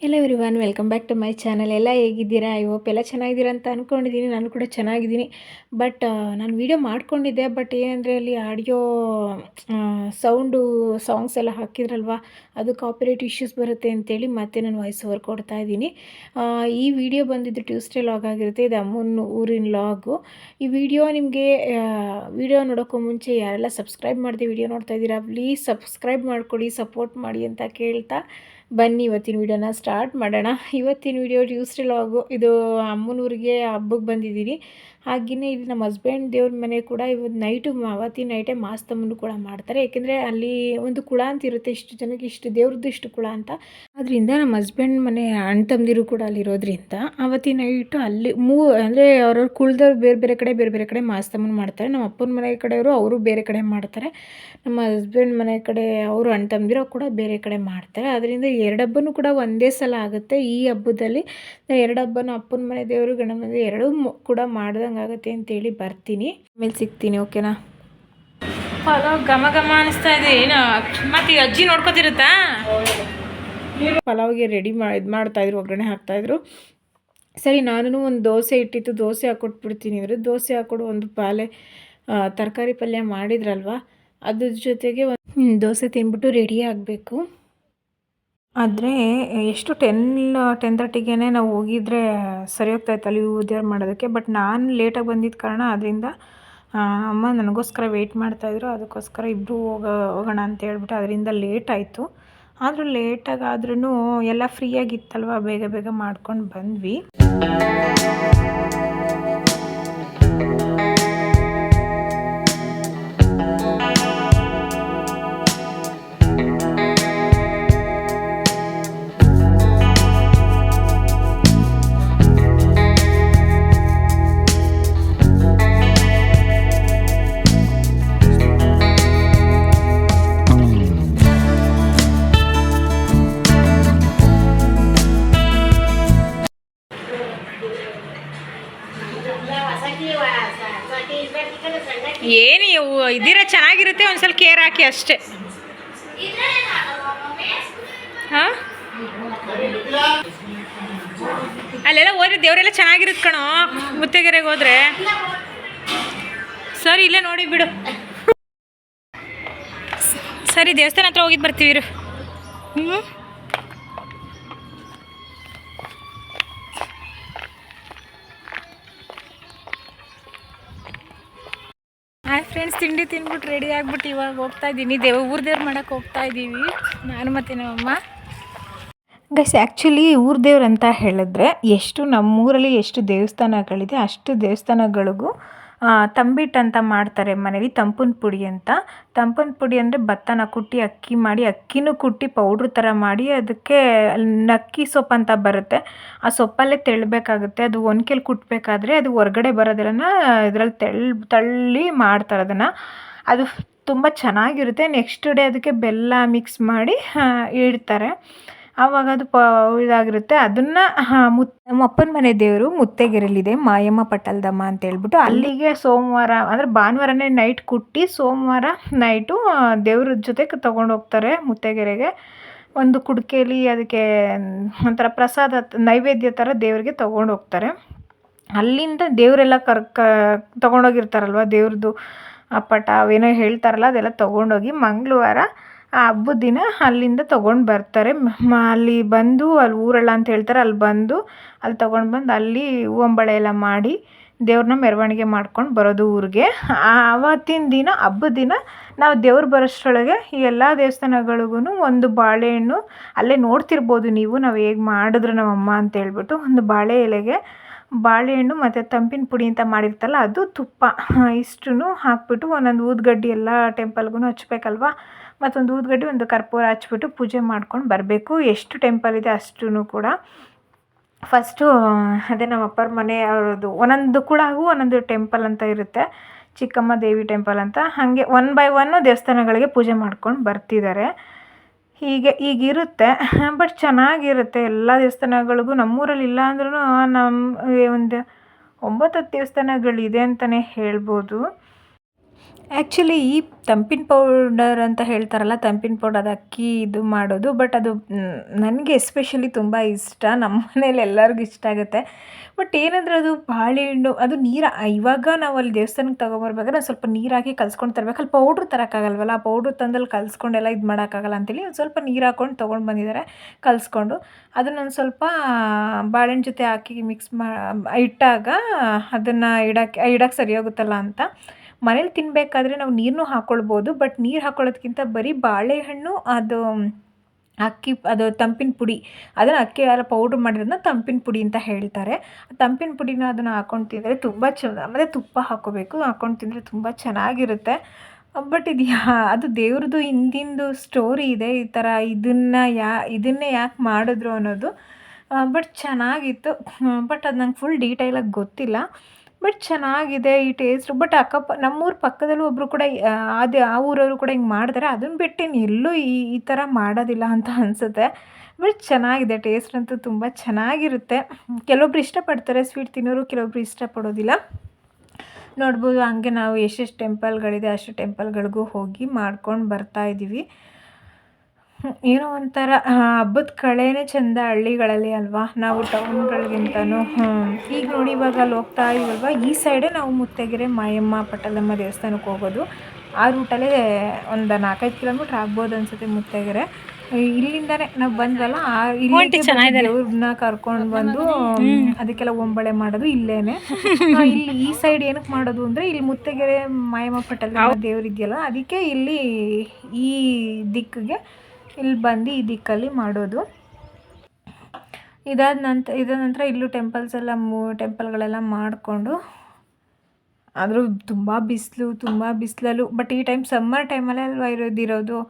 ಎಲ್ಲ everyone welcome back to my channel. ಎಲ್ಲ ಹೇಗಿದ್ದೀರಾ? ಐ ಹೋಪ್ ಎಲ್ಲ ಚೆನ್ನಾಗಿದ್ದೀರಾ ಅಂತ ಅಂದ್ಕೊಂಡಿದ್ದೀನಿ. ನಾನು ಕೂಡ ಚೆನ್ನಾಗಿದ್ದೀನಿ. ಬಟ್ ನಾನು ವೀಡಿಯೋ ಮಾಡ್ಕೊಂಡಿದ್ದೆ. ಬಟ್ ಏನಂದರೆ ಅಲ್ಲಿ ಆಡಿಯೋ ಸಾಂಗ್ಸ್ ಎಲ್ಲ ಹಾಕಿದ್ರಲ್ವ, ಅದು ಕಾಪಿರೈಟ್ ಇಶ್ಯೂಸ್ ಬರುತ್ತೆ ಅಂತೇಳಿ ಮತ್ತೆ ನಾನು ವಾಯ್ಸ್ ಓವರ್ ಕೊಡ್ತಾ ಇದ್ದೀನಿ. ಈ ವಿಡಿಯೋ ಬಂದಿದ್ದು ಟ್ಯೂಸ್ಡೇ ಲಾಗ್ ಆಗಿರುತ್ತೆ. ಇದು ಅಮ್ಮನ ಊರಿನ ಲಾಗು. ಈ ವಿಡಿಯೋ ನಿಮಗೆ ವಿಡಿಯೋ ನೋಡೋಕ್ಕೂ ಮುಂಚೆ ಯಾರೆಲ್ಲ ಸಬ್ಸ್ಕ್ರೈಬ್ ಮಾಡಿದೆ ವಿಡಿಯೋ ನೋಡ್ತಾ ಇದ್ದೀರಾ, ಪ್ಲೀಸ್ ಸಬ್ಸ್ಕ್ರೈಬ್ ಮಾಡ್ಕೊಳ್ಳಿ, ಸಪೋರ್ಟ್ ಮಾಡಿ ಅಂತ ಕೇಳ್ತಾ ಬನ್ನಿ ಇವತ್ತಿನ ವಿಡಿಯೋನ ಸ್ಟಾರ್ಟ್ ಮಾಡೋಣ. ಇವತ್ತಿನ ವಿಡಿಯೋ ಟ್ಯೂಸ್ಡೇ ಲಾಗು. ಇದು ಅಮ್ಮನೂರಿಗೆ ಹಬ್ಬಕ್ಕೆ ಬಂದಿದ್ದೀನಿ. ಹಾಗೆಯೇ ಇಲ್ಲಿ ನಮ್ಮ ಹಸ್ಬೆಂಡ್ ದೇವ್ರ ಮನೆ ಕೂಡ ಇವತ್ತು ನೈಟು ಅವತ್ತಿನ ನೈಟೇ ಮಾಸ್ತಮ್ಮನ್ನು ಕೂಡ ಮಾಡ್ತಾರೆ. ಏಕೆಂದರೆ ಅಲ್ಲಿ ಒಂದು ಕುಳ ಅಂತ ಇರುತ್ತೆ, ಇಷ್ಟು ಜನಕ್ಕೆ ಇಷ್ಟು ದೇವ್ರದ್ದು ಇಷ್ಟು ಕುಳ ಅಂತ. ಅದರಿಂದ ನಮ್ಮ ಹಸ್ಬೆಂಡ್ ಮನೆ ಅಣ್ಣ ತಮ್ಮದಿರು ಕೂಡ ಅಲ್ಲಿರೋದ್ರಿಂದ ಅವತ್ತಿನ ನೈಟು ಅಲ್ಲಿ ಅಂದರೆ ಅವ್ರವ್ರ ಕುಲದವ್ರು ಬೇರೆ ಬೇರೆ ಕಡೆ ಮಾಸ್ತಮ್ಮನ ಮಾಡ್ತಾರೆ. ನಮ್ಮ ಅಪ್ಪನ ಮನೆ ಕಡೆಯವರು ಅವರು ಬೇರೆ ಕಡೆ ಮಾಡ್ತಾರೆ. ನಮ್ಮ ಹಸ್ಬೆಂಡ್ ಮನೆ ಕಡೆ ಅವರು ಅಣ್ಣ ತಮ್ಮದಿರು ಕೂಡ ಬೇರೆ ಕಡೆ ಮಾಡ್ತಾರೆ. ಅದರಿಂದ ಎರಡು ಹಬ್ಬನೂ ಕೂಡ ಒಂದೇ ಸಲ ಆಗುತ್ತೆ. ಈ ಹಬ್ಬದಲ್ಲಿ ಎರಡು ಹಬ್ಬನೂ ಅಪ್ಪನ ಮನೆ ದೇವರು ಗಂಡನ ಮನೆ ಎರಡೂ ಕೂಡ ಮಾಡ್ದಂಗೆ ಆಗುತ್ತೆ ಅಂತೇಳಿ ಬರ್ತೀನಿ. ಆಮೇಲೆ ಸಿಗ್ತೀನಿ, ಓಕೆನಾ? ಪಲಾವ್ ಘಮ ಘಮ ಅನಿಸ್ತಾ ಇದೆ. ಏನು ಮತ್ತೆ ಅಜ್ಜಿ ನೋಡ್ಕೊತಿರುತ್ತಾ? ಪಲಾವ್ಗೆ ರೆಡಿ ಇದು ಮಾಡ್ತಾಯಿದ್ರು, ಒಗ್ಗರಣೆ ಹಾಕ್ತಾಯಿದ್ರು. ಸರಿ, ನಾನು ಒಂದು ದೋಸೆ ಇಟ್ಟಿತ್ತು, ದೋಸೆ ಹಾಕ್ಕೊಟ್ಬಿಡ್ತೀನಿ ಇವರು. ದೋಸೆ ಹಾಕ್ಕೊಡು, ಒಂದು ತರಕಾರಿ ಪಲ್ಯ ಮಾಡಿದ್ರಲ್ವ, ಅದ್ರ ಜೊತೆಗೆ ದೋಸೆ ತಿಂದ್ಬಿಟ್ಟು ರೆಡಿ ಆಗಬೇಕು. ಆದರೆ ಎಷ್ಟು 10:30ಗೆ ನಾವು ಹೋಗಿದ್ರೆ ಸರಿ ಹೋಗ್ತಾಯಿತ್ತು ಅಲ್ಲಿ ದೇವ್ರು ಮಾಡೋದಕ್ಕೆ. ಬಟ್ ನಾನು ಲೇಟಾಗಿ ಬಂದಿದ್ದ ಕಾರಣ ಅದರಿಂದ ಅಮ್ಮ ನನಗೋಸ್ಕರ ವೆಯ್ಟ್ ಮಾಡ್ತಾಯಿದ್ರು. ಅದಕ್ಕೋಸ್ಕರ ಇಬ್ಬರು ಹೋಗೋಣ ಅಂತ ಹೇಳ್ಬಿಟ್ಟು ಅದರಿಂದ ಲೇಟ್ ಆಯಿತು. ಆದರೂ ಲೇಟಾಗಾದ್ರೂ ಎಲ್ಲ ಫ್ರೀಯಾಗಿತ್ತಲ್ವ, ಬೇಗ ಬೇಗ ಮಾಡ್ಕೊಂಡು ಬಂದ್ವಿ. ಏನು ಇದ್ದೀರ ಚೆನ್ನಾಗಿರುತ್ತೆ, ಒಂದು ಸ್ವಲ್ಪ ಕೇರ್ ಹಾಕಿ ಅಷ್ಟೇ. ಹಾಂ, ಅಲ್ಲೆಲ್ಲ ಹೋದ್ರೆ ದೇವರೆಲ್ಲ ಚೆನ್ನಾಗಿರುತ್ತೆ ಕಣೋ. ಮುತ್ತಗೆರೆಗೆ ಹೋದ್ರೆ ಸರಿ, ಇಲ್ಲೇ ನೋಡಿ ಬಿಡು. ಸರಿ, ದೇವಸ್ಥಾನ ಹತ್ರ ಹೋಗಿದ್ದು ಬರ್ತೀವಿ. ಹ್ಞೂ, ಹಾಯ್ ಫ್ರೆಂಡ್ಸ್, ತಿಂಡಿ ತಿಂದ್ಬಿಟ್ಟು ರೆಡಿ ಆಗಿಬಿಟ್ಟು ಇವಾಗ ಹೋಗ್ತಾ ಇದ್ದೀನಿ. ಊರು ದೇವ್ರು ಮಾಡೋಕ್ಕೆ ಹೋಗ್ತಾ ಇದ್ದೀವಿ, ನಾನು ಮತ್ತು ನಮ್ಮಮ್ಮ. ಗೈಸ್, ಆ್ಯಕ್ಚುಲಿ ಊರು ದೇವ್ರು ಅಂತ ಹೇಳಿದ್ರೆ ನಮ್ಮೂರಲ್ಲಿ ಎಷ್ಟು ದೇವಸ್ಥಾನಗಳಿದೆ ಅಷ್ಟು ದೇವಸ್ಥಾನಗಳಿಗೂ ತಂಬಿಟ್ಟು ಅಂತ ಮಾಡ್ತಾರೆ ಮನೇಲಿ. ತಂಪನ ಪುಡಿ ಅಂತ. ತಂಪನ ಪುಡಿ ಅಂದರೆ ಭತ್ತನ ಕುಟ್ಟಿ ಅಕ್ಕಿ ಮಾಡಿ, ಅಕ್ಕಿನೂ ಕುಟ್ಟಿ ಪೌಡ್ರ್ ಥರ ಮಾಡಿ, ಅದಕ್ಕೆ ನಕ್ಕಿ ಸೊಪ್ಪು ಅಂತ ಬರುತ್ತೆ, ಆ ಸೊಪ್ಪಲ್ಲೇ ತೆಳ್ಳಬೇಕಾಗುತ್ತೆ. ಅದು ಒನ್ಕೆಲಿ ಕುಟ್ಟಬೇಕಾದ್ರೆ ಅದು ಹೊರ್ಗಡೆ ಬರೋದೆಲ್ಲ ಇದರಲ್ಲಿ ತಳ್ಳಿ ಮಾಡ್ತಾರೆ ಅದನ್ನು. ಅದು ತುಂಬ ಚೆನ್ನಾಗಿರುತ್ತೆ. ನೆಕ್ಸ್ಟ್ ಡೇ ಅದಕ್ಕೆ ಬೆಲ್ಲ ಮಿಕ್ಸ್ ಮಾಡಿ ಇಡ್ತಾರೆ. ಆವಾಗ ಅದು ಇದಾಗಿರುತ್ತೆ. ಅದನ್ನು ನಮ್ಮ ಅಪ್ಪನ ಮನೆ ದೇವರು ಮುತ್ತೈಗೆರೆಯಲ್ಲಿದೆ, ಮಾಯಮ್ಮ ಪಟ್ಟಲದಮ್ಮ ಅಂತ ಹೇಳ್ಬಿಟ್ಟು. ಅಲ್ಲಿಗೆ ಸೋಮವಾರ ಅಂದರೆ ಭಾನುವಾರನೇ ನೈಟ್ ಕುಟ್ಟಿ ಸೋಮವಾರ ನೈಟು ದೇವ್ರ ಜೊತೆಗೆ ತೊಗೊಂಡೋಗ್ತಾರೆ ಮುತ್ತೈಗೆರೆಗೆ. ಒಂದು ಕುಡಿಕೆಯಲ್ಲಿ ಅದಕ್ಕೆ ಒಂಥರ ಪ್ರಸಾದ ನೈವೇದ್ಯ ಥರ ದೇವರಿಗೆ ತೊಗೊಂಡೋಗ್ತಾರೆ. ಅಲ್ಲಿಂದ ದೇವರೆಲ್ಲ ತೊಗೊಂಡೋಗಿರ್ತಾರಲ್ವ, ದೇವ್ರದ್ದು ಪಟ ಅವೇನೋ ಹೇಳ್ತಾರಲ್ಲ, ಅದೆಲ್ಲ ತೊಗೊಂಡೋಗಿ ಮಂಗಳವಾರ ಆ ಹಬ್ಬದ ದಿನ ಅಲ್ಲಿಂದ ತೊಗೊಂಡು ಬರ್ತಾರೆ. ಅಲ್ಲಿ ಬಂದು, ಅಲ್ಲಿ ಊರಲ್ಲ ಅಂತ ಹೇಳ್ತಾರೆ, ಅಲ್ಲಿ ಬಂದು ಅಲ್ಲಿ ತೊಗೊಂಡು ಬಂದು ಅಲ್ಲಿ ಹೂವಂಬಳೆ ಎಲ್ಲ ಮಾಡಿ ದೇವ್ರನ್ನ ಮೆರವಣಿಗೆ ಮಾಡ್ಕೊಂಡು ಬರೋದು ಊರಿಗೆ. ಆವತ್ತಿನ ದಿನ ಹಬ್ಬದ ದಿನ ನಾವು ದೇವ್ರು ಬರೋಷ್ಟರೊಳಗೆ ಈ ಎಲ್ಲ ದೇವಸ್ಥಾನಗಳಿಗೂ ಒಂದು ಬಾಳೆಹಣ್ಣು, ಅಲ್ಲೇ ನೋಡ್ತಿರ್ಬೋದು ನೀವು ನಾವು ಹೇಗೆ ಮಾಡಿದ್ರು ನಮ್ಮಮ್ಮ ಅಂತ ಹೇಳ್ಬಿಟ್ಟು, ಒಂದು ಬಾಳೆ ಎಲೆಗೆ ಬಾಳೆಹಣ್ಣು ಮತ್ತು ತಂಪಿನ ಪುಡಿ ಅಂತ ಮಾಡಿರ್ತಲ್ಲ ಅದು, ತುಪ್ಪ, ಇಷ್ಟನ್ನು ಹಾಕ್ಬಿಟ್ಟು ಒಂದೊಂದು ಊದುಗಡ್ಡಿ ಎಲ್ಲ ಟೆಂಪಲ್ಗೂ ಹಚ್ಬೇಕಲ್ವ, ಮತ್ತೊಂದು ಊದುಗಡ್ಡಿ ಒಂದು ಕರ್ಪೂರ ಹಚ್ಬಿಟ್ಟು ಪೂಜೆ ಮಾಡ್ಕೊಂಡು ಬರಬೇಕು. ಎಷ್ಟು ಟೆಂಪಲ್ ಇದೆ ಅಷ್ಟೂ ಕೂಡ. ಫಸ್ಟು ಅದೇ ನಮ್ಮ ಅಪ್ಪರ ಮನೆ ಅವ್ರದ್ದು ಒಂದೊಂದು ಕುಳಾಗೂ ಒಂದೊಂದು ಟೆಂಪಲ್ ಅಂತ ಇರುತ್ತೆ, ಚಿಕ್ಕಮ್ಮ ದೇವಿ ಟೆಂಪಲ್ ಅಂತ. ಹಾಗೆ 1 by 1 ದೇವಸ್ಥಾನಗಳಿಗೆ ಪೂಜೆ ಮಾಡ್ಕೊಂಡು ಬರ್ತಿದ್ದಾರೆ. ಈಗಿರುತ್ತೆ. ಬಟ್ ಚೆನ್ನಾಗಿರುತ್ತೆ ಎಲ್ಲ ದೇವಸ್ಥಾನಗಳಿಗೂ. ನಮ್ಮೂರಲ್ಲಿ ಇಲ್ಲ ಅಂದ್ರೂ ನಮ್ಮ ಒಂದು 9-10 ದೇವಸ್ಥಾನಗಳಿದೆ ಅಂತಲೇ ಹೇಳ್ಬೋದು. ಆ್ಯಕ್ಚುಲಿ ಈ ತಂಪಿನ ಪೌಡರ್ ಅಂತ ಹೇಳ್ತಾರಲ್ಲ, ತಂಪಿನ ಪೌಡರ್ ಅದು ಅಕ್ಕಿ ಇದು ಮಾಡೋದು. ಬಟ್ ಅದು ನನಗೆ ಎಸ್ಪೆಷಲಿ ತುಂಬ ಇಷ್ಟ, ನಮ್ಮ ಮನೇಲಿ ಎಲ್ಲರಿಗೂ ಇಷ್ಟ ಆಗುತ್ತೆ. ಬಟ್ ಏನಂದರೆ ಅದು ಬಾಳೆಹಣ್ಣು ಅದು ಇವಾಗ ನಾವು ಅಲ್ಲಿ ದೇವಸ್ಥಾನಕ್ಕೆ ತೊಗೊಂಬರ್ಬೇಕಾದ್ರೆ ನಾನು ಸ್ವಲ್ಪ ನೀರು ಹಾಕಿ ಕಲ್ಸ್ಕೊಂಡು ತರಬೇಕು. ಅಲ್ಲಿ ಪೌಡ್ರ್ ತರೋಕ್ಕಾಗಲ್ವಲ್ಲ, ಆ ಪೌಡ್ರ್ ತಂದಲ್ಲಿ ಕಲ್ಸ್ಕೊಂಡೆಲ್ಲ ಇದು ಮಾಡೋಕ್ಕಾಗಲ್ಲ ಅಂತೇಳಿ ಒಂದು ಸ್ವಲ್ಪ ನೀರು ಹಾಕ್ಕೊಂಡು ತೊಗೊಂಡು ಬಂದಿದ್ದಾರೆ ಕಲಿಸ್ಕೊಂಡು. ಅದನ್ನೊಂದು ಸ್ವಲ್ಪ ಬಾಳೆಹಣ್ಣು ಜೊತೆ ಹಾಕಿ ಮಿಕ್ಸ್ ಇಟ್ಟಾಗ ಅದನ್ನು ಇಡಕ್ಕೆ ಸರಿ ಹೋಗುತ್ತಲ್ಲ ಅಂತ. ಮನೇಲಿ ತಿನ್ನಬೇಕಾದ್ರೆ ನಾವು ನೀರನ್ನೂ ಹಾಕ್ಕೊಳ್ಬೋದು, ಬಟ್ ನೀರು ಹಾಕ್ಕೊಳ್ಳೋದ್ಕಿಂತ ಬರೀ ಬಾಳೆಹಣ್ಣು ಅದು ಅದು ತಂಪಿನ ಪುಡಿ, ಅದನ್ನು ಅಕ್ಕಿ ಯಾರೋ ಪೌಡ್ರ್ ಮಾಡಿರೋದನ್ನ ತಂಪಿನ ಪುಡಿ ಅಂತ ಹೇಳ್ತಾರೆ. ತಂಪಿನ ಪುಡಿನ ಅದನ್ನು ಹಾಕ್ಕೊಂಡು ತಿಂದರೆ ತುಂಬ ಮತ್ತು ತುಪ್ಪ ಹಾಕ್ಕೋಬೇಕು, ಹಾಕ್ಕೊಂಡು ತಿಂದರೆ ತುಂಬ ಚೆನ್ನಾಗಿರುತ್ತೆ. ಬಟ್ ಅದು ದೇವ್ರದ್ದು ಹಿಂದಿಂದು ಸ್ಟೋರಿ ಇದೆ, ಈ ಥರ ಇದನ್ನೇ ಯಾಕೆ ಮಾಡಿದ್ರು ಅನ್ನೋದು. ಬಟ್ ಚೆನ್ನಾಗಿತ್ತು. ಬಟ್ ಅದು ನಂಗೆ ಫುಲ್ ಡೀಟೇಲಾಗಿ ಗೊತ್ತಿಲ್ಲ. ಬಟ್ ಚೆನ್ನಾಗಿದೆ ಈ ಟೇಸ್ಟು. ಬಟ್ ನಮ್ಮೂರ ಪಕ್ಕದಲ್ಲೂ ಒಬ್ಬರು ಕೂಡ ಆ ಊರವರು ಕೂಡ ಹಿಂಗೆ ಮಾಡ್ತಾರೆ. ಅದನ್ನು ಬಿಟ್ಟು ಎಲ್ಲೂ ಈ ಥರ ಮಾಡೋದಿಲ್ಲ ಅಂತ ಅನಿಸುತ್ತೆ. ಬಟ್ ಚೆನ್ನಾಗಿದೆ, ಟೇಸ್ಟ್ ಅಂತೂ ತುಂಬ ಚೆನ್ನಾಗಿರುತ್ತೆ. ಕೆಲವೊಬ್ರು ಇಷ್ಟಪಡ್ತಾರೆ ಸ್ವೀಟ್ ತಿನ್ನೋರು, ಕೆಲವೊಬ್ರು ಇಷ್ಟಪಡೋದಿಲ್ಲ. ನೋಡ್ಬೋದು ಹಂಗೆ ನಾವು ಎಷ್ಟೆಷ್ಟು ಟೆಂಪಲ್ಗಳಿದೆ ಅಷ್ಟು ಟೆಂಪಲ್ಗಳಿಗೂ ಹೋಗಿ ಮಾಡ್ಕೊಂಡು ಬರ್ತಾಯಿದ್ದೀವಿ. ಏನೋ ಒಂಥರ ಹಬ್ಬದ ಕಳೆನೇ ಚೆಂದ ಹಳ್ಳಿಗಳಲ್ಲಿ ಅಲ್ವಾ, ನಾವು ಟೌನ್ಗಳಿಗಿಂತನೂ. ಈಗ ನೋಡಿ ಇವಾಗ ಅಲ್ಲಿ ಹೋಗ್ತಾ ಇದೀವಲ್ವ, ಈ ಸೈಡೇ ನಾವು ಮುತ್ತೈದೆರೆ ಮಾಯಮ್ಮ ಪಟ್ಟಲಮ್ಮ ದೇವಸ್ಥಾನಕ್ಕೆ ಹೋಗೋದು. ಆ ರೂಟಲ್ಲೇ ಒಂದು 4-5 ಕಿಲೋಮೀಟ್ರ್ ಆಗ್ಬೋದು ಅನಿಸುತ್ತೆ ಮುತ್ತೈದೆರೆ. ಇಲ್ಲಿಂದನೇ ನಾವು ಬಂದ್ವಲ್ಲ, ಇಲ್ಲಿ ದೇವ್ರನ್ನ ಕರ್ಕೊಂಡು ಬಂದು ಅದಕ್ಕೆಲ್ಲ ಒಂಬಳೆ ಮಾಡೋದು ಇಲ್ಲೇನೆ. ಇಲ್ಲಿ ಈ ಸೈಡ್ ಏನಕ್ಕೆ ಮಾಡೋದು ಅಂದರೆ, ಇಲ್ಲಿ ಮುತ್ತೈದೆರೆ ಮಾಯಮ್ಮ ಪಟ್ಟಲಮ್ಮ ದೇವ್ರಿದೆಯಲ್ಲ, ಅದಕ್ಕೆ ಇಲ್ಲಿ ಈ ದಿಕ್ಕಿಗೆ ಇಲ್ಲಿ ಬಂದು ಈ ದಿಕ್ಕಲ್ಲಿ ಮಾಡೋದು. ಇದಾದ ನಂತರ ಇಲ್ಲೂ ಟೆಂಪಲ್ಗಳೆಲ್ಲ ಮಾಡಿಕೊಂಡು, ಆದರೂ ತುಂಬ ಬಿಸಿಲಲ್ಲೂ, ಬಟ್ ಈ ಟೈಮ್ ಸಮ್ಮರ್ ಟೈಮಲ್ಲೇ ಅಲ್ವಾ ಇರೋದು,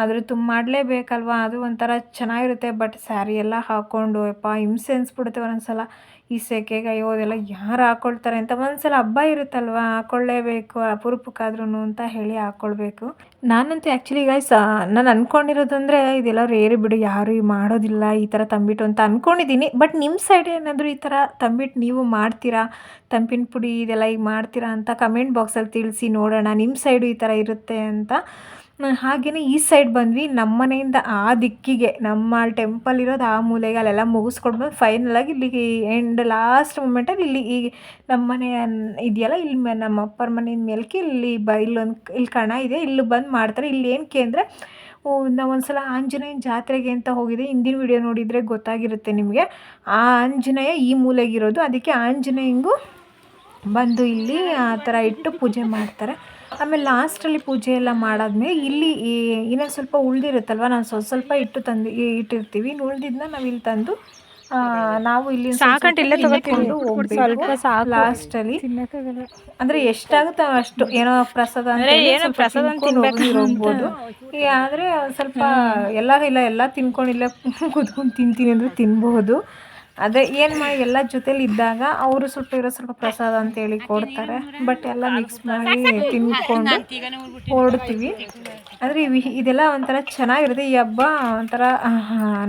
ಆದರೂ ಮಾಡಲೇಬೇಕಲ್ವ, ಅದು ಒಂಥರ ಚೆನ್ನಾಗಿರುತ್ತೆ. ಬಟ್ ಸ್ಯಾರಿ ಎಲ್ಲ ಹಾಕ್ಕೊಂಡು ಹಿಂಸೆ ಅನಿಸ್ಬಿಡುತ್ತೆ ಒಂದೊಂದ್ಸಲ ಈ ಸೆಕೆಗೆ. ಅಯ್ಯೋ ಅದೆಲ್ಲ ಯಾರು ಹಾಕ್ಕೊಳ್ತಾರೆ ಅಂತ. ಒಂದ್ಸಲ ಹಬ್ಬ ಇರುತ್ತಲ್ವ, ಹಾಕ್ಕೊಳ್ಳೇಬೇಕು ಅಪರೂಪಕ್ಕಾದ್ರೂ ಅಂತ ಹೇಳಿ ಹಾಕ್ಕೊಳ್ಬೇಕು. ನಾನಂತೂ ಆ್ಯಕ್ಚುಲಿ ನಾನು ಅಂದ್ಕೊಂಡಿರೋದಂದರೆ ಇದೆಲ್ಲ ರೇರು ಬಿಡು, ಯಾರು ಮಾಡೋದಿಲ್ಲ ಈ ಥರ ತಂಬಿಟ್ಟು ಅಂತ ಅಂದ್ಕೊಂಡಿದ್ದೀನಿ. ಬಟ್ ನಿಮ್ಮ ಸೈಡ್ ಏನಾದರೂ ಈ ಥರ ತಂಬಿಟ್ಟು ನೀವು ಮಾಡ್ತೀರಾ, ತಂಪಿನ ಪುಡಿ ಇದೆಲ್ಲ ಈಗ ಮಾಡ್ತೀರಾ ಅಂತ ಕಮೆಂಟ್ ಬಾಕ್ಸಲ್ಲಿ ತಿಳಿಸಿ ನೋಡೋಣ, ನಿಮ್ಮ ಸೈಡು ಈ ಥರ ಇರುತ್ತೆ ಅಂತ. ಹಾಗೆಯೇ ಈ ಸೈಡ್ ಬಂದ್ವಿ, ನಮ್ಮ ಮನೆಯಿಂದ ಆ ದಿಕ್ಕಿಗೆ, ನಮ್ಮ ಟೆಂಪಲ್ ಇರೋದು ಆ ಮೂಲೆಗೆ, ಅಲ್ಲೆಲ್ಲ ಮುಗಿಸ್ಕೊಂಡು ಬಂದು ಫೈನಲಾಗಿ ಇಲ್ಲಿಗೆ ಲಾಸ್ಟ್ ಮೂಮೆಂಟಲ್ಲಿ ಇಲ್ಲಿ ನಮ್ಮ ಮನೆ ಇದೆಯಲ್ಲ, ಇಲ್ಲಿ ನಮ್ಮ ಅಪ್ಪರ ಮನೆಯಿಂದ ಮೇಲ್ಕೆ ಇಲ್ಲಿ ಕಣ ಇದೆ, ಇಲ್ಲಿ ಬಂದು ಮಾಡ್ತಾರೆ. ಇಲ್ಲಿ ಏನಕ್ಕೆ ಅಂದರೆ, ನಾವು ಒಂದ್ಸಲ ಆಂಜನೇಯನ ಜಾತ್ರೆಗೆ ಅಂತ ಹೋಗಿದೆ, ಹಿಂದಿನ ವಿಡಿಯೋ ನೋಡಿದರೆ ಗೊತ್ತಾಗಿರುತ್ತೆ ನಿಮಗೆ. ಆ ಆಂಜನೇಯ ಈ ಮೂಲೆಗಿರೋದು, ಅದಕ್ಕೆ ಆಂಜನೇಯಂಗೂ ಬಂದು ಇಲ್ಲಿ ಆ ಥರ ಇಟ್ಟು ಪೂಜೆ ಮಾಡ್ತಾರೆ. ಆಮೇಲೆ ಲಾಸ್ಟಲ್ಲಿ ಪೂಜೆ ಎಲ್ಲ ಮಾಡಾದ್ಮೇಲೆ ಇಲ್ಲಿ ಇನ್ನೊಂದು ಸ್ವಲ್ಪ ಉಳಿದಿರುತ್ತಲ್ವ, ನಾವು ಸ್ವಲ್ಪ ಇಟ್ಟಿರ್ತೀವಿ. ಉಳಿದಿದ್ದನ್ನ ನಾವು ಇಲ್ಲಿ ತಂದು ನಾವು ಇಲ್ಲಿ ತಗೊಂಡು ಹೋಗ್ಬೇಕು ಲಾಸ್ಟಲ್ಲಿ. ಅಂದರೆ ಎಷ್ಟಾಗುತ್ತೋ ಅಷ್ಟು, ಏನೋ ಪ್ರಸಾದ ಹೋಗ್ಬೋದು. ಆದರೆ ಸ್ವಲ್ಪ ಎಲ್ಲ ತಿನ್ಕೊಂಡಿಲ್ಲ ಕೂತ್ಕೊಂಡು ತಿಂತೀನಿ ಅಂದರೆ ತಿನ್ಬಹುದು. ಅದೇ ಏನು ಮಾಡಿ ಎಲ್ಲ ಜೊತೇಲಿ ಇದ್ದಾಗ ಅವರು ಸ್ವಲ್ಪ ಪ್ರಸಾದ ಅಂತೇಳಿ ಕೊಡ್ತಾರೆ. ಬಟ್ ಎಲ್ಲ ಮಿಕ್ಸ್ ಮಾಡಿ ತಿನ್ಕೊಂಡು ಓಡ್ತೀವಿ. ಅಂದರೆ ಇದೆಲ್ಲ ಒಂಥರ ಚೆನ್ನಾಗಿರುತ್ತೆ ಈ ಹಬ್ಬ. ಒಂಥರ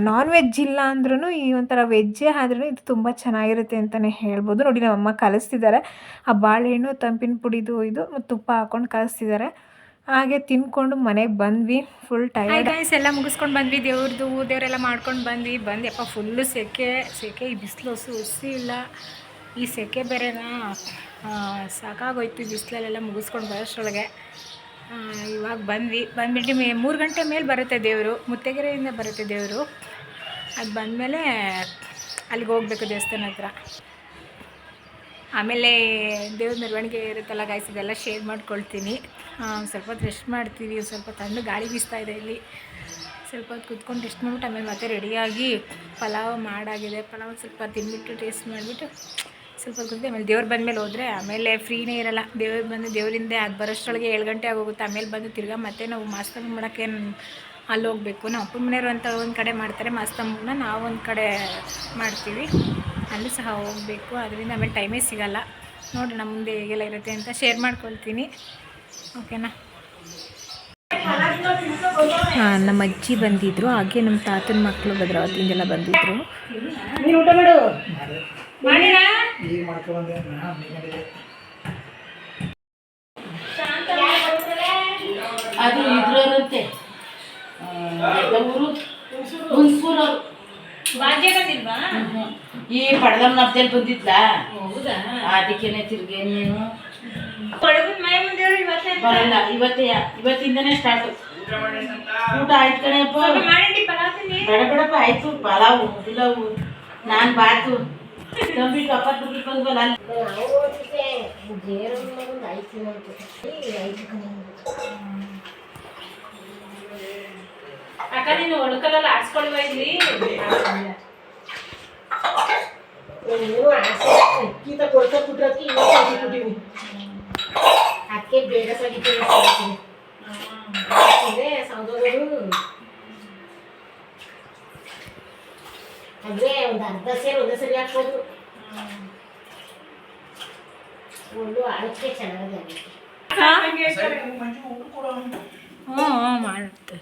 ನಾನ್ ವೆಜ್ ಇಲ್ಲ ಅಂದ್ರೂ ಈ ಒಂಥರ ವೆಜ್ಜೇ ಆದ್ರೂ ಇದು ತುಂಬ ಚೆನ್ನಾಗಿರುತ್ತೆ ಅಂತಲೇ ಹೇಳ್ಬೋದು. ನೋಡಿ ನಮ್ಮಮ್ಮ ಕಲಿಸ್ತಿದ್ದಾರೆ, ಆ ಬಾಳೆಹಣ್ಣು ತಂಪಿನ ಪುಡಿದು ಇದು ತುಪ್ಪ ಹಾಕ್ಕೊಂಡು ಕಲಿಸ್ತಿದ್ದಾರೆ. ಹಾಗೆ ತಿನ್ಕೊಂಡು ಮನೆಗೆ ಬಂದ್ವಿ. ಫುಲ್ ಟೈರ್ಡ್ ಎಲ್ಲ ಮುಗಿಸ್ಕೊಂಡು ಬಂದ್ವಿ. ದೇವರೆಲ್ಲ ಮಾಡ್ಕೊಂಡು ಬಂದು ಯಪ್ಪ ಫುಲ್ಲು ಸೆಕೆ. ಈ ಬಿಸಿಲು ಹುಸಿ ಇಲ್ಲ, ಈ ಸೆಕೆ ಬೇರೆನಾ ಸಾಕಾಗೋಯ್ತು. ಈ ಬಿಸಿಲಲ್ಲೆಲ್ಲ ಮುಗಿಸ್ಕೊಂಡು ಬರೋಷ್ಟರೊಳಗೆ ಇವಾಗ ಬಂದ್ಬಿಟ್ಟು 3 ಗಂಟೆ ಮೇಲೆ ಬರುತ್ತೆ ದೇವರು, ಮುತ್ತೈದೆರೆಯಿಂದ ಬರುತ್ತೆ ದೇವರು. ಅದು ಬಂದಮೇಲೆ ಅಲ್ಲಿಗೆ ಹೋಗ್ಬೇಕು ದೇವಸ್ಥಾನ ಹತ್ರ. ಆಮೇಲೆ ದೇವ್ರ ಮೆರವಣಿಗೆ ಇರುತ್ತಲ್ಲ ಗೈಸ್, ಇದೆಲ್ಲ ಶೇರ್ ಮಾಡ್ಕೊಳ್ತೀನಿ. ಸ್ವಲ್ಪ ಹೊತ್ತು ರೆಸ್ಟ್ ಮಾಡ್ತೀವಿ, ಸ್ವಲ್ಪ ತಣ್ಣಗೆ ಗಾಳಿ ಬೀಸ್ತಾ ಇದೆ ಇಲ್ಲಿ. ಸ್ವಲ್ಪ ಹೊತ್ತು ಕುತ್ಕೊಂಡು ರೆಸ್ಟ್ ಮಾಡಿಬಿಟ್ಟು ಆಮೇಲೆ ಮತ್ತೆ ರೆಡಿಯಾಗಿ ಪಲಾವ್ ಮಾಡಾಗಿದೆ. ಪಲಾವ್ ಸ್ವಲ್ಪ ತಿಂದ್ಬಿಟ್ಟು ಟೇಸ್ಟ್ ಮಾಡಿಬಿಟ್ಟು ಸ್ವಲ್ಪ ಹೊತ್ತು ಆಮೇಲೆ ದೇವ್ರು ಬಂದಮೇಲೆ ಹೋದರೆ ಆಮೇಲೆ ಫ್ರೀನೇ ಇರೋಲ್ಲ. ದೇವರಿಂದ ಅದು ಬರೋಷ್ಟರೊಳಗೆ 7 ಗಂಟೆ ಆಗೋಗುತ್ತೆ. ಆಮೇಲೆ ಬಂದು ತಿರ್ಗಾ ಮತ್ತೆ ನಾವು ಮಾಸ್ತಂಬ ಮಾಡೋಕ್ಕೆ ಅಲ್ಲಿ ಹೋಗ್ಬೇಕು. ನಾವು ಅಪ್ಪನ ಮನೆಯವರು ಅಂತ ಒಂದು ಕಡೆ ಮಾಡ್ತಾರೆ ಮಾಸ್ತಂಬನ, ನಾವು ಒಂದು ಕಡೆ ಮಾಡ್ತೀವಿ, ಅಲ್ಲೂ ಸಹ ಹೋಗಬೇಕು. ಅದರಿಂದ ಆಮೇಲೆ ಟೈಮೇ ಸಿಗೋಲ್ಲ. ನೋಡೋಣ ಮುಂದೆ ಹೇಗೆಲ್ಲ ಇರುತ್ತೆ ಅಂತ ಶೇರ್ ಮಾಡ್ಕೊಳ್ತೀನಿ, ಓಕೆನಾ. ನಮ್ಮ ಅಜ್ಜಿ ಬಂದಿದ್ದರು, ಹಾಗೆ ನಮ್ಮ ತಾತನ ಮಕ್ಕಳು ಭದ್ರಾವತಿಯಿಂದೆಲ್ಲ ಬಂದಿದ್ದರು. ಊಟ ಮಾಡು ಅದು ಇದ್ರವರಂತೆ ಊರು ಹುಣಸೂರು ಭಾಗ್ಯ ಬಂದಿಲ್ವಾ? ಈ ಪಡ್ದಮ್ಮನ ಹಬ್ಬದಲ್ಲಿ ಬಂದಿದ್ಲಾ? ಹೌದಾ? ಅದಕ್ಕೇನೆ ತಿರ್ಗಿ ನೀನು ಬರಲ್ಲ. ಇವತ್ತಿಂದನೇ ಸ್ಟಾರ್ಟ್. ಊಟ ಆಯ್ತು ಕಣಪ್ಪ. ಬೇಡಪ್ಪ ಆಯ್ತು. ಪಲಾವು ಗಿಲಾವು ನಾನು ಬಾತು ತಂಬಿಟ್ಟು ಅಪ್ಪತ್ತು ಬಂದ್ವಲ್ಲ ಅಕ್ಕ ನೀನು ಒಳಕಲ್ಲ ಆಡ್ಸ್ಕೊಳ್ವಾ ಇಲ್ಲಿ ಅದಕ್ಕೆ ಬೇಗ ಸಗಿತೀವಿ ಸೌದೋದು ಅಂದ್ರೆ ಒಂದು ಅರ್ಧ ಸೇರು ಒಂದೇ ಸರಿ ಹಾಕ್ಬೋದು. ಒಂದು ಆಳಕ್ಕೆ ಚೆನ್ನಾಗಿದೆ. ಮಾಡುತ್ತೆ.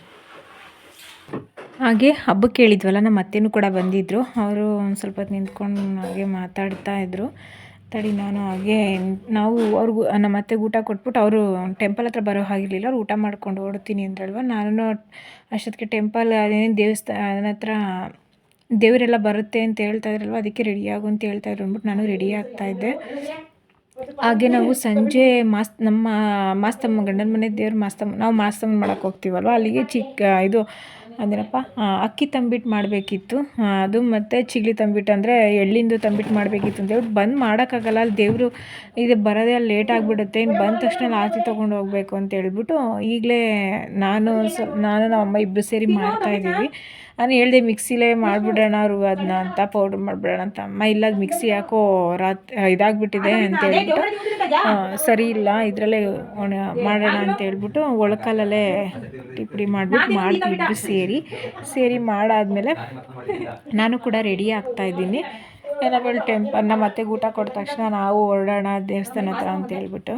ಹಾಗೆ ಹಬ್ಬಕ್ಕೆ ಹೇಳಿದ್ವಲ್ಲ, ನಮ್ಮ ಅತ್ತೆನೂ ಕೂಡ ಬಂದಿದ್ದರು. ಅವರು ಒಂದು ಸ್ವಲ್ಪ ಹೊತ್ತು ನಿಂತ್ಕೊಂಡು ಹಾಗೆ ಮಾತಾಡ್ತಾ ಇದ್ದರು. ತಡಿ ನಾನು ಹಾಗೆ ನಾವು ಅವ್ರಿಗೂ ನಮ್ಮ ಅತ್ತೆಗೆ ಊಟ ಕೊಟ್ಬಿಟ್ಟು ಅವರು ಟೆಂಪಲ್ ಹತ್ರ ಬರೋ ಹಾಗಿರಲಿಲ್ಲ. ಅವ್ರು ಊಟ ಮಾಡ್ಕೊಂಡು ಓಡ್ತೀನಿ ಅಂದ್ರಲ್ವ. ನಾನು ಅಷ್ಟೊತ್ತಿಗೆ ಟೆಂಪಲ್ ಅದೇನೇನು ದೇವಸ್ಥಾನ ಹತ್ರ ದೇವರೆಲ್ಲ ಬರುತ್ತೆ ಅಂತ ಹೇಳ್ತಾ ಇದ್ರಲ್ವ, ಅದಕ್ಕೆ ರೆಡಿಯಾಗು ಅಂತ ಹೇಳ್ತಾಯಿದ್ರು ಅಂದ್ಬಿಟ್ಟು ನಾನು ರೆಡಿ ಆಗ್ತಾಯಿದ್ದೆ. ಹಾಗೆ ನಾವು ಸಂಜೆ ನಮ್ಮ ಮಾಸ್ತಮ್ಮ ಗಂಡನ ಮನೆ ದೇವ್ರ ನಾವು ಮಾಸ್ತಮ್ಮನ ಮಾಡೋಕ್ಕೆ ಹೋಗ್ತೀವಲ್ವ, ಅಲ್ಲಿಗೆ ಇದು ಅದೇನಪ್ಪ ಅಕ್ಕಿ ತಂಬಿಟ್ಟು ಮಾಡಬೇಕಿತ್ತು. ಅದು ಮತ್ತು ಚಿಗ್ಲಿ ತಂಬಿಟ್ಟು ಅಂದರೆ ಎಳ್ಳಿಂದು ತಂಬಿಟ್ಟು ಮಾಡಬೇಕಿತ್ತು ಅಂತೇಳ್ಬಿಟ್ಟು ಬಂದು ಮಾಡೋಕ್ಕಾಗಲ್ಲ, ಅಲ್ಲಿ ದೇವರು ಇದು ಬರೋದೇ ಅಲ್ಲಿ ಲೇಟ್ ಆಗಿಬಿಡುತ್ತೆ, ಇನ್ನು ಬಂದ ತಕ್ಷಣ ಆರತಿ ತೊಗೊಂಡು ಹೋಗಬೇಕು ಅಂತ ಹೇಳ್ಬಿಟ್ಟು ಈಗಲೇ ನಾನು ನಮ್ಮ ಅಮ್ಮ ಇಬ್ಬರು ಸೇರಿ ಮಾಡ್ತಾಯಿದ್ದೀವಿ. ನಾನು ಹೇಳಿದೆ ಮಿಕ್ಸಿಲೇ ಮಾಡಿಬಿಡೋಣ ಅದನ್ನ ಅಂತ, ಪೌಡ್ರ್ ಮಾಡಿಬಿಡೋಣ ಅಂತ. ಅಮ್ಮ ಇಲ್ಲ ಅದು ಮಿಕ್ಸಿ ಯಾಕೋ ಇದಾಗ್ಬಿಟ್ಟಿದೆ ಅಂತ ಹೇಳ್ಬಿಟ್ಟು ಸರಿ ಇಲ್ಲ ಇದರಲ್ಲೇ ಮಾಡೋಣ ಅಂತ ಹೇಳ್ಬಿಟ್ಟು ಒಳಕಲ್ಲಲ್ಲೇ ಪುಡಿ ಮಾಡಿಬಿಟ್ಟು ಮಾಡ್ತಿದ್ದು ಸೇರಿ ಮಾಡಾದ್ಮೇಲೆ ನಾನು ಕೂಡ ರೆಡಿ ಆಗ್ತಾಯಿದ್ದೀನಿ. ಏನಾದ್ರು ಟೆಂಪಲ್ ನಮ್ಮ ಅತ್ತೆಗೆ ಊಟ ಕೊಟ್ಟ ತಕ್ಷಣ ನಾವು ಹೊರಡೋಣ ದೇವಸ್ಥಾನ ಹತ್ರ ಅಂತ ಹೇಳ್ಬಿಟ್ಟು.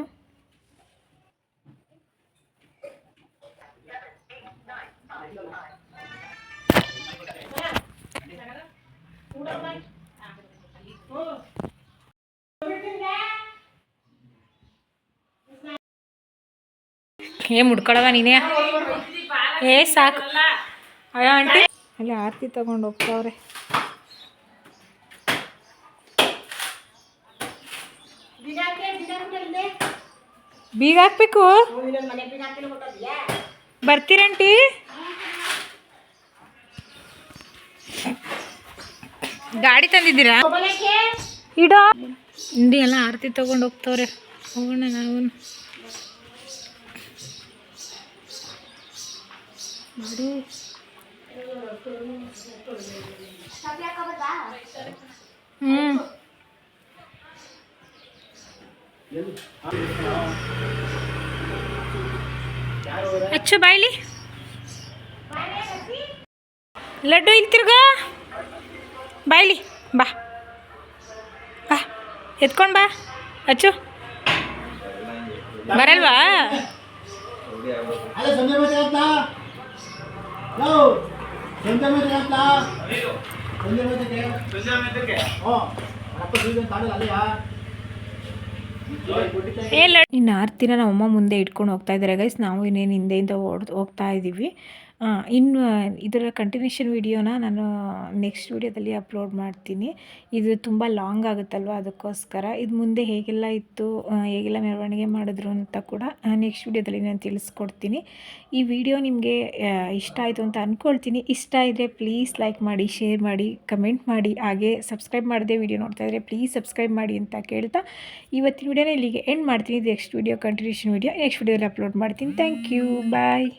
ಮುಡ್ಕೊಳವ ನೀನೇ ಸಾಕು ಅಯ್ಯೋ ಆಂಟಿ ಅಲ್ಲಿ ಆರತಿ ತಗೊಂಡು ಹೋಗ್ತಾವ್ರೆ. ಬೀಗ ಹಾಕ್ಬೇಕು. ಬರ್ತೀರಂಟಿ? ಗಾಡಿ ತಂದಿದ್ದೀರಾ? ಇಡೋ ಇಂಡಿ ಎಲ್ಲ ಆರತಿ ತಗೊಂಡು ಹೋಗ್ತವ್ರೆ. ಹೋಗೋಣ ನಾವು ಮಾಡಿ. ಅಚ್ಚು ಬಾಯ್ಲಿ ಲಡ್ಡು ಇಲ್ಲಿ ತಿರ್ಗ ಬಾಯ್ಲಿ ಬಾ ಬಾ ಎತ್ಕೊಂಡು ಬಾ. ಅಚ್ಚು ಬರಲ್ವಾ? ಇನ್ನು ಆರತಿನ ನಮ್ಮಮ್ಮ ಮುಂದೆ ಇಟ್ಕೊಂಡು ಹೋಗ್ತಾ ಇದ್ದಾರೆ ಗೈಸ್. ನಾವು ಇನ್ನೇನು ಹಿಂದೆಯಿಂದ ಹೋಗ್ತಾ ಇದ್ದೀವಿ. ಇನ್ನು ಇದರ ಕಂಟಿನ್ಯೂಷನ್ ವಿಡಿಯೋನ ನಾನು ನೆಕ್ಸ್ಟ್ ವಿಡಿಯೋದಲ್ಲಿ ಅಪ್ಲೋಡ್ ಮಾಡ್ತೀನಿ. ಇದು ತುಂಬ ಲಾಂಗ್ ಆಗುತ್ತಲ್ವ, ಅದಕ್ಕೋಸ್ಕರ ಇದು ಮುಂದೆ ಹೇಗೆಲ್ಲ ಇತ್ತು, ಹೇಗೆಲ್ಲ ಮೆರವಣಿಗೆ ಮಾಡಿದ್ರು ಅಂತ ಕೂಡ ನೆಕ್ಸ್ಟ್ ವಿಡಿಯೋದಲ್ಲಿ ನಾನು ತಿಳಿಸ್ಕೊಡ್ತೀನಿ. ಈ ವಿಡಿಯೋ ನಿಮಗೆ ಇಷ್ಟ ಆಯಿತು ಅಂತ ಅಂದ್ಕೊಳ್ತೀನಿ. ಇಷ್ಟ ಇದ್ದರೆ ಪ್ಲೀಸ್ ಲೈಕ್ ಮಾಡಿ, ಶೇರ್ ಮಾಡಿ, ಕಮೆಂಟ್ ಮಾಡಿ. ಹಾಗೆ ಸಬ್ಸ್ಕ್ರೈಬ್ ಮಾಡದೆ ವಿಡಿಯೋ ನೋಡ್ತಾ ಇದ್ದರೆ ಪ್ಲೀಸ್ ಸಬ್ಸ್ಕ್ರೈಬ್ ಮಾಡಿ ಅಂತ ಕೇಳ್ತಾ ಇವತ್ತಿನ ವಿಡಿಯೋನ ಇಲ್ಲಿಗೆ ಎಂಡ್ ಮಾಡ್ತೀನಿ. Next video continuation video next ವಿಡಿಯೋದಲ್ಲಿ ಅಪ್ಲೋಡ್ ಮಾಡ್ತೀನಿ. Thank you, bye.